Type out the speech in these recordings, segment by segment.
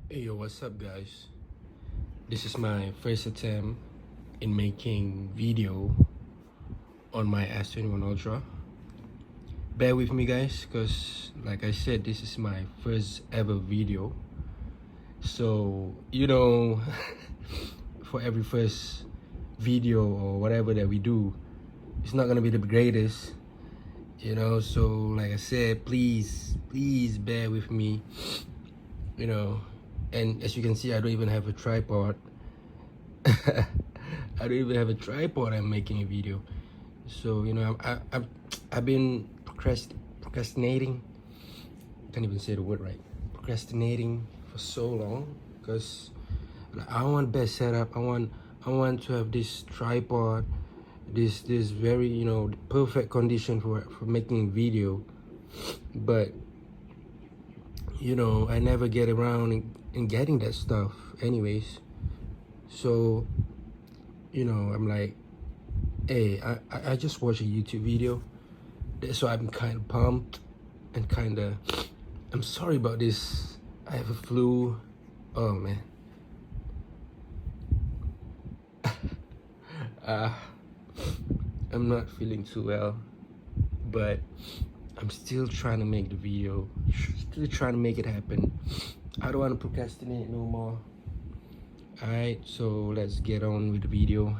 Hey yo, what's up guys? This is my first attempt in making video on my S21 Ultra. Bear with me guys, because like I said, this is my first ever video. So, for every first video or whatever that we do, it's not gonna be the greatest, so like I said, please bear with me, and as you can see, I don't even have a tripod. I don't even have a tripod. I'm making a video, so I've been procrastinating. Can't even say the word right. Procrastinating for so long because I want best setup. I want to have this tripod, this very perfect condition for making video, but I never get around in getting that stuff. Anyways, so I'm like, hey, I just watched a YouTube video, so I'm kind of pumped and kind of, I'm sorry about this. I have a flu. Oh man. I'm not feeling too well, but I'm still trying to make the video, still trying to make it happen. I don't want to procrastinate no more. Alright, so let's get on with the video.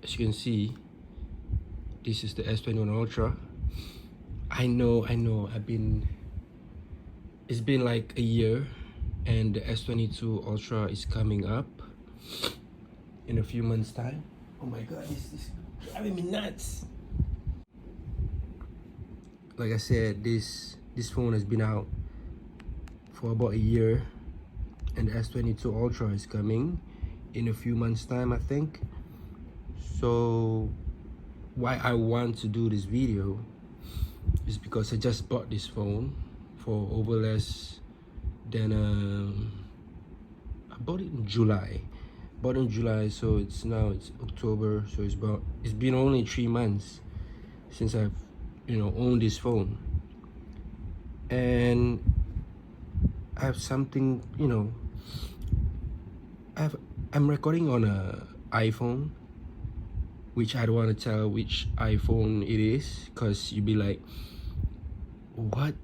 As you can see, this is the S21 Ultra. I know, it's been like a year, and the S22 Ultra is coming up in a few months time. Oh my god, this is driving me nuts. Like I said, this phone has been out for about a year, and the S22 Ultra is coming in a few months time, I think. So why I want to do this video is because I just bought this phone for over less than I bought it in July. So it's October, so it's been only 3 months since I've owned this phone, and I have something, I'm recording on a iPhone, which I don't want to tell which iPhone it is, because you'd be like, what,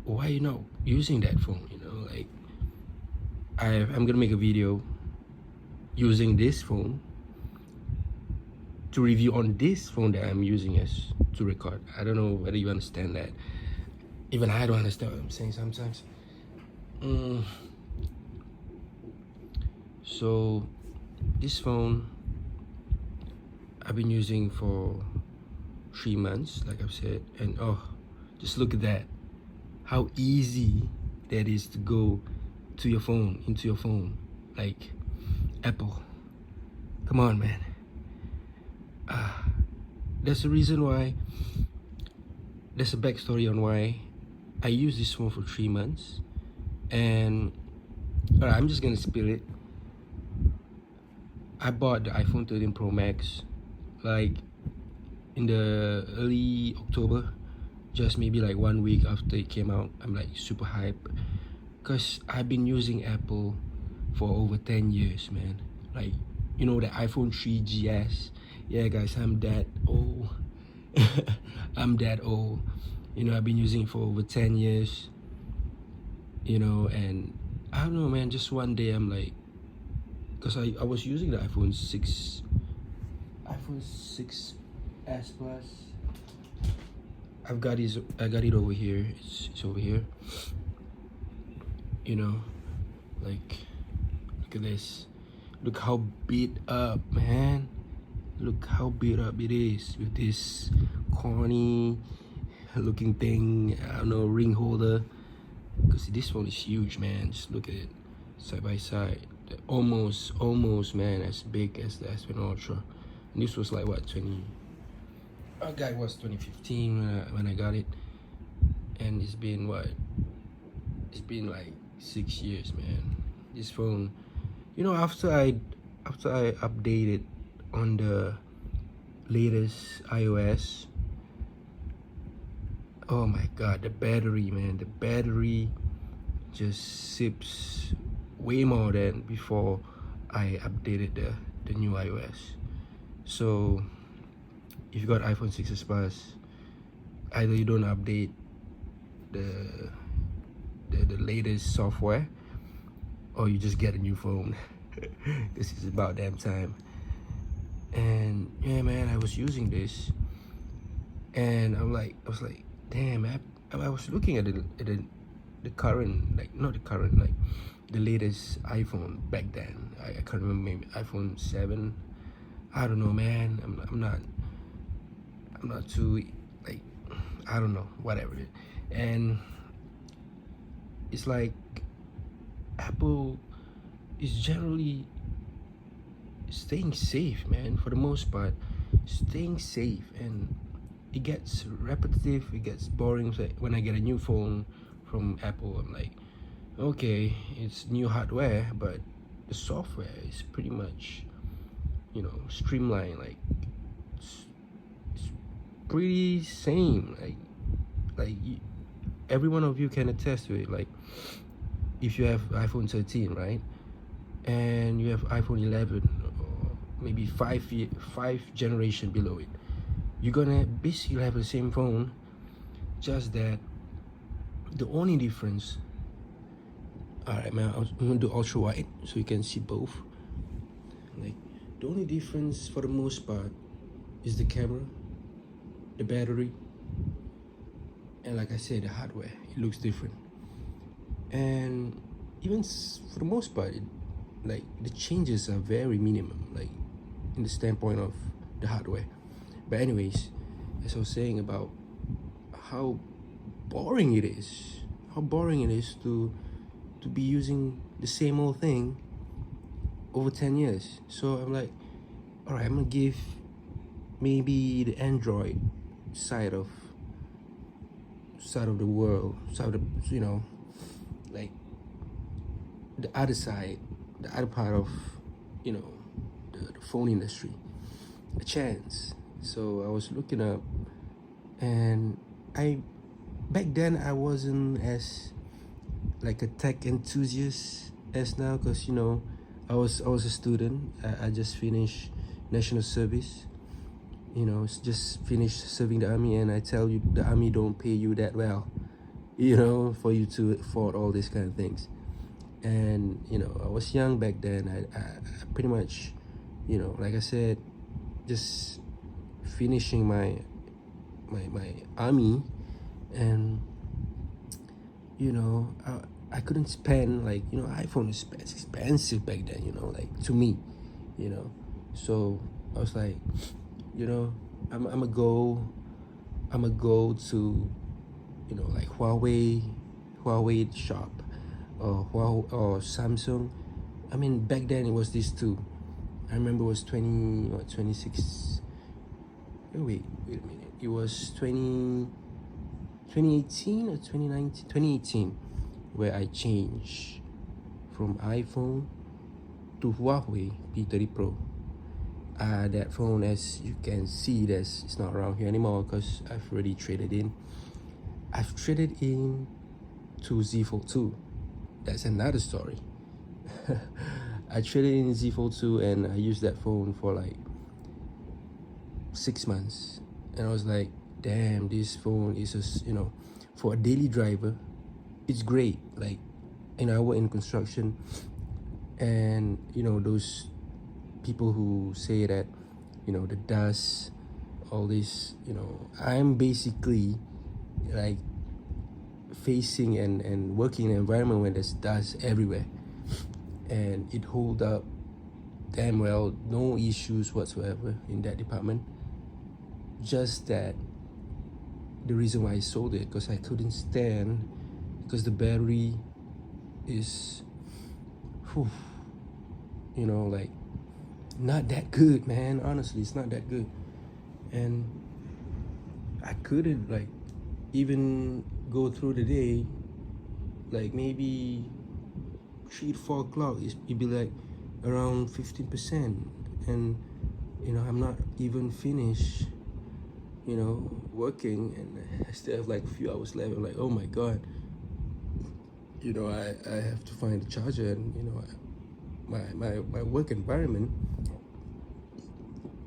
why are you not using that phone? Like, I'm gonna make a video using this phone to review on this phone that I'm using as to record. I don't know whether you understand that. Even I don't understand what I'm saying sometimes. So this phone I've been using for 3 months, like I've said, and oh, just look at that, how easy that is to go to your phone, into your phone, like Apple. Come on, man. There's a reason why, there's a backstory on why I used this phone for 3 months, and alright, I'm just gonna spill it. I bought the iPhone 13 Pro Max like in the early October, just maybe like 1 week after it came out. I'm like super hype because I've been using Apple for over 10 years, man. Like, the iPhone 3GS. Yeah, guys, I'm that old. I'm that old. I've been using it for over 10 years, and I don't know, man, just one day I'm like, because I was using the iPhone 6S Plus. I got it over here. It's over here. Like, look at this. Look how beat up, man. Look how beat up it is with this corny looking thing. I don't know, ring holder. Because this phone is huge, man. Just look at it side by side. Almost, man, as big as the S21 Ultra. And this was like what, 2015 when I got it, and it's been what? It's been like 6 years, man. This phone, after I updated on the latest iOS, Oh my god, the battery, man, the battery just sips way more than before I updated the new iOS. So if you got iPhone 6s Plus, either you don't update the the latest software, or you just get a new phone. This is about damn time. And yeah, man, I was using this, and I was like, damn, I was looking at the current, like not the current, like the latest iPhone back then. I can't remember, maybe iPhone 7. I don't know, man. I'm not too, like, I don't know, whatever. And it's like Apple is generally staying safe, man, for the most part, staying safe. And it gets repetitive, it gets boring. So when I get a new phone from Apple, I'm like, okay, it's new hardware, but the software is pretty much, streamlined. Like it's pretty same. Every one of you can attest to it. Like, if you have iPhone 13, right, and you have iPhone 11, or maybe five generation below it, you're gonna basically have the same phone, just that the only difference. All right, man, I'm gonna do ultra wide so you can see both. Like, the only difference for the most part is the camera, the battery, and like I said, the hardware. It looks different. And even for the most part, like, the changes are very minimum, like in the standpoint of the hardware. But anyways, as I was saying about how boring it is, to be using the same old thing over 10 years. So I'm like, all right, I'm gonna give maybe the Android side of the world, like the other side, the other part of, the phone industry, a chance. So I was looking up, and back then I wasn't as like a tech enthusiast as now, because I was a student. I just finished national service, just finished serving the army. And I tell you, the army don't pay you that well, for you to afford all these kind of things. And I was young back then. I pretty much, like I said, just finishing my army. And I couldn't spend, like, iPhone is expensive back then, like, to me, so I was like, I'm a go to, like Huawei shop, or Samsung. I mean, back then it was these two. I remember it was 26. Oh, wait a minute. It was 2018 or 2019? 2018, where I changed from iPhone to Huawei P30 Pro. That phone, as you can see, it's not around here anymore, because I've already traded in. I've traded in to Z Fold 2. That's another story. I traded in Z Fold 2, and I used that phone for like 6 months. And I was like, damn, this phone is just, for a daily driver, it's great. Like, I work in construction, and those people who say that, the dust, all this, I'm basically like facing and working in an environment where there's dust everywhere, and it hold up damn well, no issues whatsoever in that department. Just that the reason why I sold it, because I couldn't stand, because the battery is, like, not that good, man. Honestly, it's not that good. And I couldn't, like, even go through the day. Like, maybe 3 to 4 o'clock, it'd be like around 15%. And I'm not even finished working, and I still have like a few hours left. I'm like, oh my god, I have to find a charger, and my work environment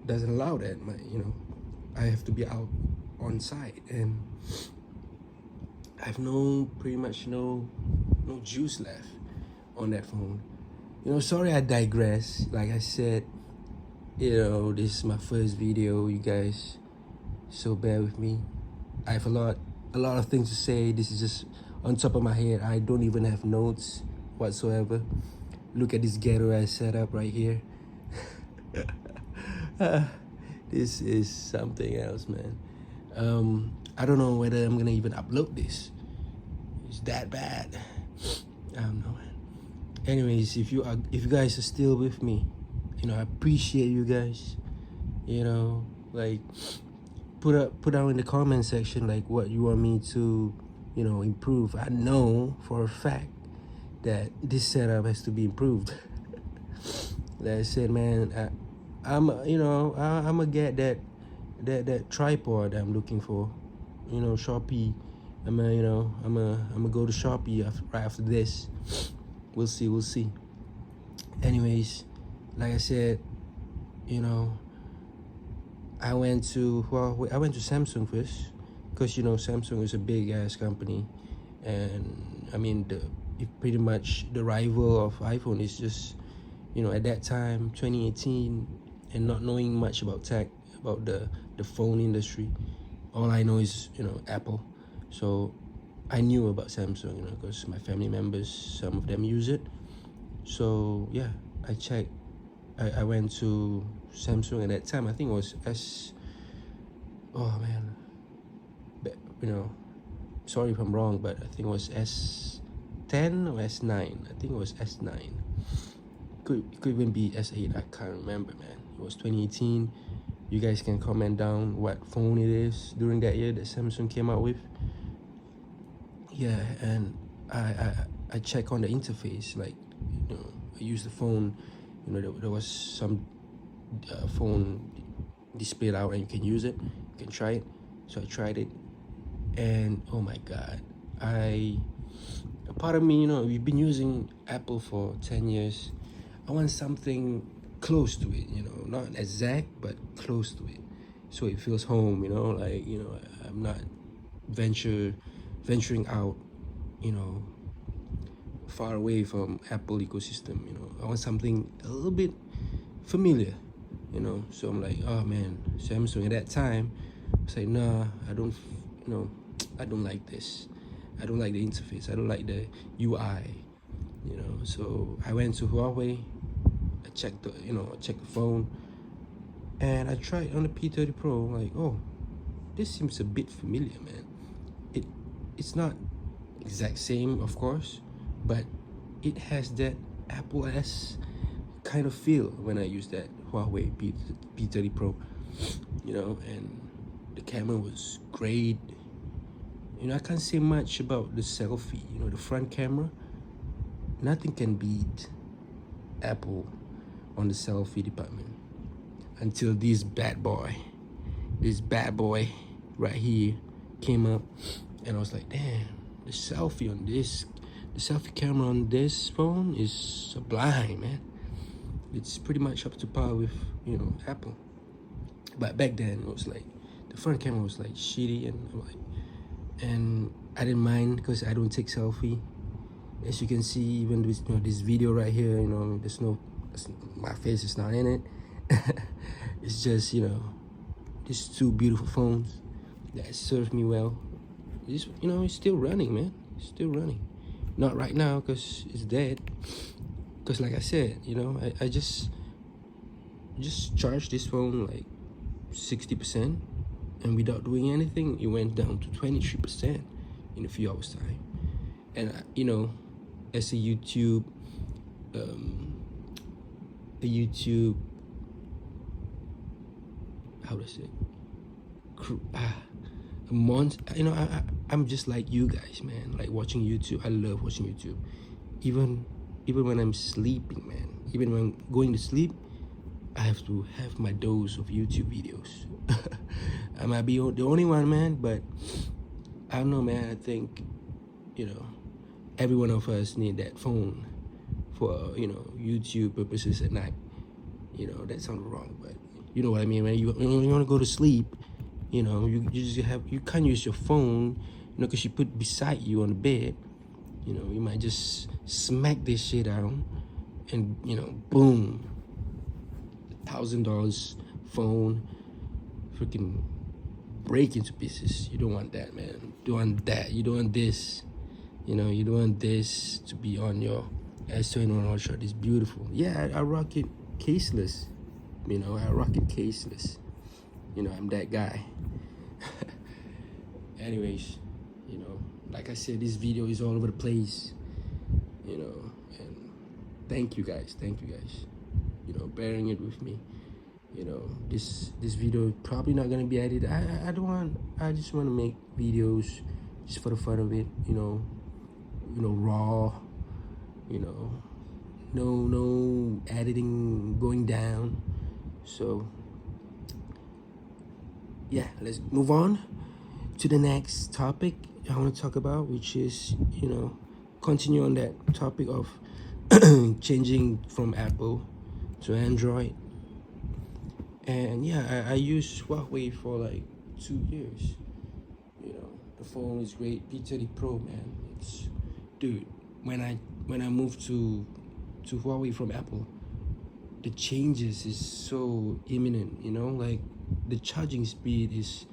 doesn't allow that. I have to be out on site, and I have pretty much no juice left on that phone. Sorry I digress. Like I said, this is my first video, you guys, so bear with me. I have a lot of things to say. This is just on top of my head. I don't even have notes whatsoever. Look at this ghetto ass setup right here. This is something else, man. I don't know whether I'm gonna even upload this. It's that bad. I don't know, man. Anyways, if you guys are still with me, I appreciate you guys. Like put down in the comment section like what you want me to improve. I know for a fact that this setup has to be improved. Like I said, man, I'm gonna get that tripod I'm looking for. Shopee. I'm gonna go to Shopee right after this. We'll see. Anyways, like I said, I went to Samsung first, because Samsung is a big ass company, and I mean pretty much the rival of iPhone. Is just at that time 2018, and not knowing much about tech, about the phone industry. All I know is Apple. So I knew about Samsung, because my family members, some of them use it. So yeah, I checked. I went to Samsung at that time. I think it was oh man, sorry if I'm wrong, but I think it was S10 or S9. I think it was S9. Could even be S8. I can't remember, man. It was 2018. You guys can comment down what phone it is during that year that Samsung came out with. Yeah, and I check on the interface, like I use the phone. There was some phone displayed out, and you can use it, you can try it. So I tried it, and oh my god, a part of me, we've been using Apple for 10 years. I want something close to it, not exact, but close to it, so it feels home. Like I'm not venturing out, far away from Apple ecosystem. I want something a little bit familiar, so I'm like, oh man, Samsung at that time. I say, nah, I don't like this. I don't like the interface. I don't like the UI. So I went to Huawei. I checked the phone, and I tried on the P30 Pro. Like, oh, this seems a bit familiar, man. It's not exact same, of course, but it has that Apple S kind of feel when I use that Huawei P30 Pro. And the camera was great. I can't say much about the selfie. The front camera, nothing can beat Apple on the selfie department until this bad boy right here came up, and I was like, damn, the selfie camera on this phone is sublime, man. It's pretty much up to par with Apple. But back then it was like the front camera was like shitty, and I didn't mind because I don't take selfie. As you can see, even with this video right here, there's my face is not in it. It's just these two beautiful phones that serve me well. It's still running, man. It's still running. Not right now because it's dead. Because like I said, I just charged this phone like 60%, and without doing anything, it went down to 23% in a few hours time. And as a YouTube how to say a month, I'm just like you guys, man. Like watching YouTube, I love watching YouTube. Even when I'm sleeping, man. Even when I'm going to sleep, I have to have my dose of YouTube videos. I might be the only one, man, but I don't know, man. I think, every one of us need that phone for, YouTube purposes at night. That sounds wrong, but you know what I mean, man. When you want to go to sleep, you can't use your phone, because you put beside you on the bed. You might just smack this shit out and, boom, $1,000 phone freaking break into pieces. You don't want that, man. You don't want that. You don't want this. You don't want this to be on your S21 Ultra. It's beautiful. Yeah, I rock it caseless. I rock it caseless. I'm that guy. Anyways, like I said, this video is all over the place. And thank you guys. Bearing it with me. This video probably not gonna be edited. I just want to make videos just for the fun of it. Raw. No editing going down. So yeah, let's move on to the next topic I want to talk about, which is continue on that topic of changing from Apple to Android. And yeah, I used Huawei for like 2 years. The phone is great. P30 Pro, man. Dude, when I moved to Huawei from Apple, the changes is so imminent. Like the charging speed is,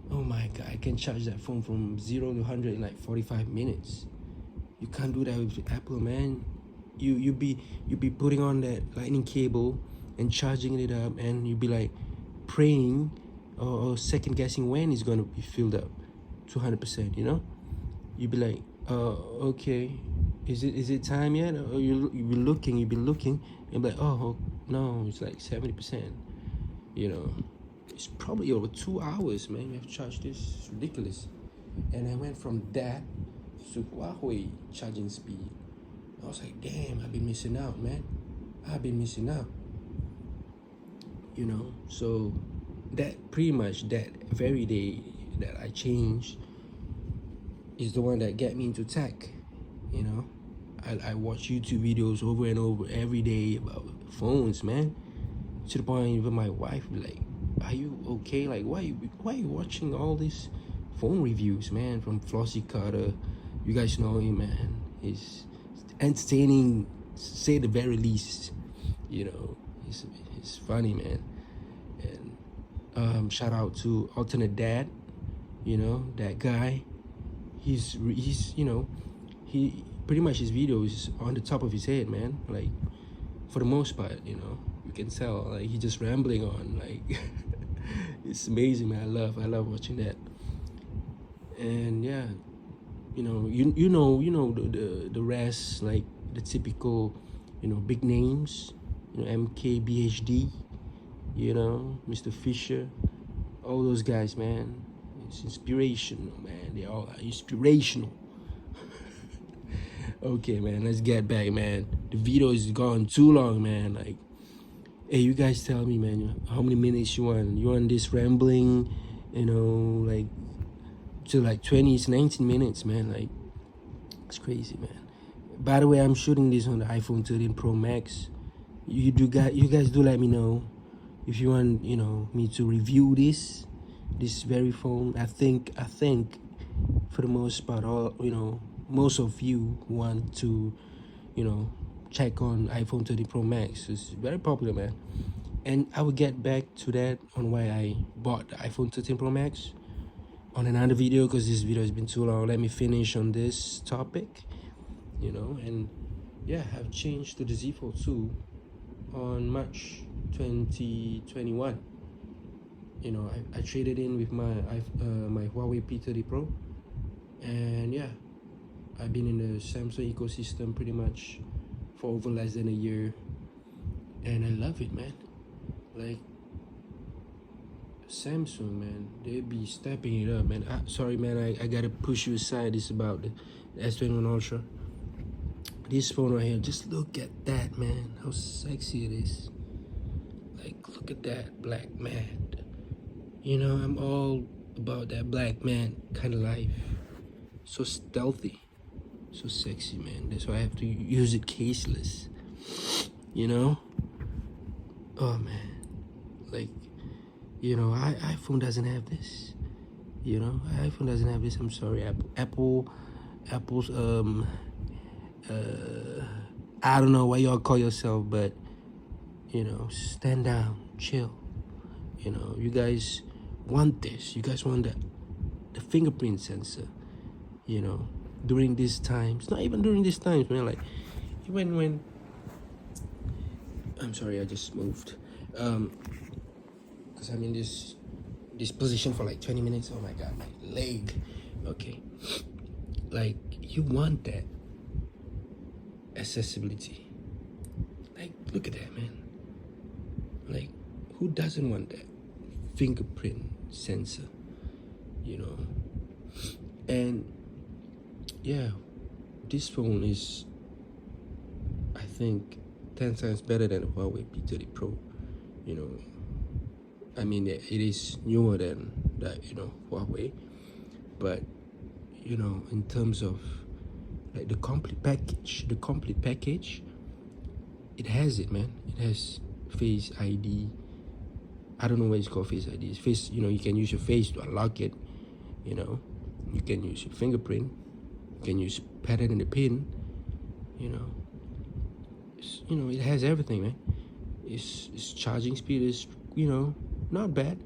oh my god, I can charge that phone from 0 to 100 in like 45 minutes. You can't do that with Apple, man. You be putting on that lightning cable and charging it up, and you be like praying or second guessing when it's gonna be filled up to 100%. You be like, okay, is it time yet? Or you be looking, and be like, oh no, it's like 70%. It's probably over 2 hours, man. You have to charge this. It's ridiculous. And I went from that to Huawei charging speed. I was like, damn, I've been missing out, man. So that pretty much that very day that I changed is the one that got me into tech. I watch YouTube videos over and over every day about phones, man. To the point even my wife be like, are you okay? Like, why are you watching all these phone reviews, man, from Flossie Carter? You guys know him, man. He's entertaining, say the very least. He's funny, man. And shout out to Alternate Dad. That guy. He's he pretty much his video is on the top of his head, man. Like, for the most part, you can tell, like, he's just rambling on, like. It's amazing, man. I love watching that. And yeah, the rest, like the typical, big names, MKBHD, Mr. Fisher, all those guys, man. It's inspirational, man. They all are inspirational. Okay, man, let's get back, man. The video is gone too long, man. Like, hey, you guys tell me, man, how many minutes you want? You want this rambling, like, to like 19 minutes, man. Like, it's crazy, man. By the way, I'm shooting this on the iPhone 13 Pro Max. You guys do let me know if you want, me to review this very phone. I think for the most part, most of you want to, check on iPhone 13 Pro Max. It's very popular, man. And I will get back to that on why I bought the iPhone 13 Pro Max on another video, because this video has been too long. Let me finish on this topic, and yeah, I've changed to the Z Fold 2 on March 2021. I traded in with my Huawei P30 Pro, and yeah, I've been in the Samsung ecosystem pretty much for over less than a year, and I love it, man. Like, Samsung, man, they be stepping it up, man. Sorry, man, I gotta push you aside. It's about the S21 Ultra. This phone right here, just look at that, man. How sexy it is. Like, look at that black matte. You know, I'm all about that black man kind of life. So stealthy, so sexy, man. That's why I have to use it caseless. You know? Oh man. Like, you know, iPhone doesn't have this. You know, iPhone doesn't have this. I'm sorry, Apple's I don't know what y'all call yourself, but you know, stand down, chill. You know, you guys want this. You guys want the fingerprint sensor. You know, during these times, not even during these times, man. Like, even when I'm sorry, I just moved. Because I'm in this position for like 20 minutes. Oh my god, my leg. Okay. Like, you want that accessibility. Like, look at that, man. Like, who doesn't want that fingerprint sensor? You know? And yeah, this phone is, I think, 10 times better than the Huawei P30 Pro. You know, I mean, it is newer than that, you know, Huawei. But, you know, in terms of like the complete package, it has it, man. It has Face ID. I don't know what it's called, Face ID. It's face, you know, you can use your face to unlock it. You know, you can use your fingerprint. You can use pattern in the pin. You know, you know, it has everything, man. Its charging speed is, you know, not bad.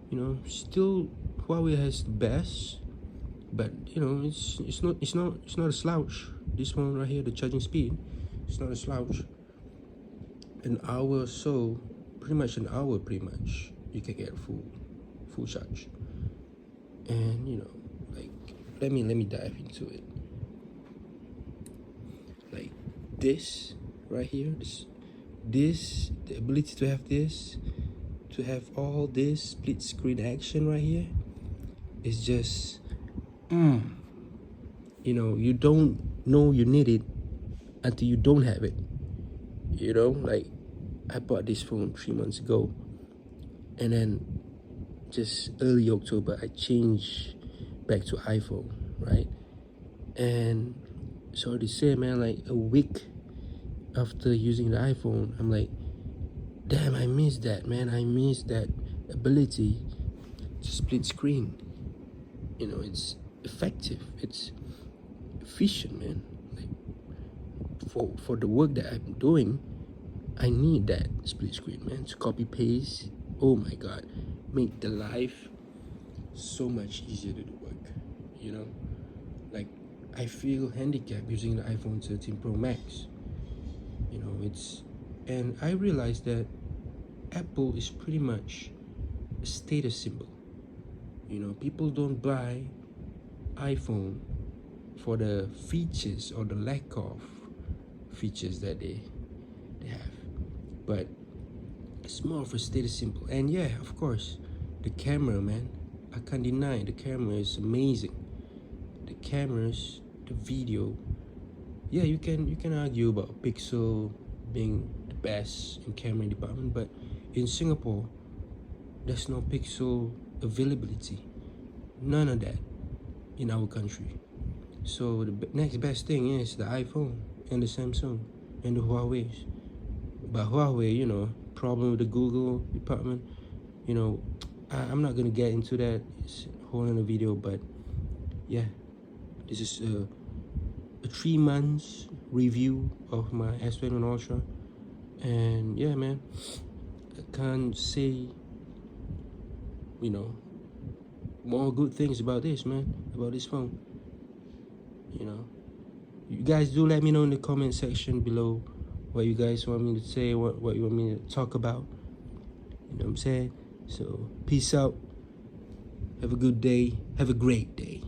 You know, still Huawei has the best, but you know, it's not a slouch. This one right here, the charging speed, it's not a slouch. An hour or so, pretty much, you can get full charge. And you know, like, let me dive into it. Like this right here, this the ability to have this, to have all this split screen action right here, is just you know, you don't know you need it until you don't have it. You know, like, I bought this phone 3 months ago, and then just early October I changed back to iPhone, right? And sorry to say, man, like a week after using the iPhone, I'm like, damn, I miss that, man. I miss that ability to split screen. You know, it's effective, it's efficient, man. Like, for the work that I'm doing, I need that split screen, man, to copy paste. Oh my god, make the life so much easier to do work. You know, like, I feel handicapped using the iPhone 13 Pro Max. You know, and I realized that Apple is pretty much a status symbol. You know, people don't buy iPhone for the features or the lack of features that they have, but it's more of a status symbol. And yeah, of course, the camera, man, I can't deny the camera is amazing. The cameras, the video, yeah, you can argue about Pixel being the best in camera department, but in Singapore there's no Pixel availability, none of that in our country. So the next best thing is the iPhone and the Samsung and the Huawei's. But Huawei, you know, problem with the Google department, you know, I'm not gonna get into that. It's a whole other video, but yeah, this is a 3 months review of my S21 Ultra, and yeah, man, I can't say, you know, more good things about this, man, about this phone. You know, you guys do let me know in the comment section below what you guys want me to say, what you want me to talk about. You know what I'm saying? So peace out, have a good day, have a great day.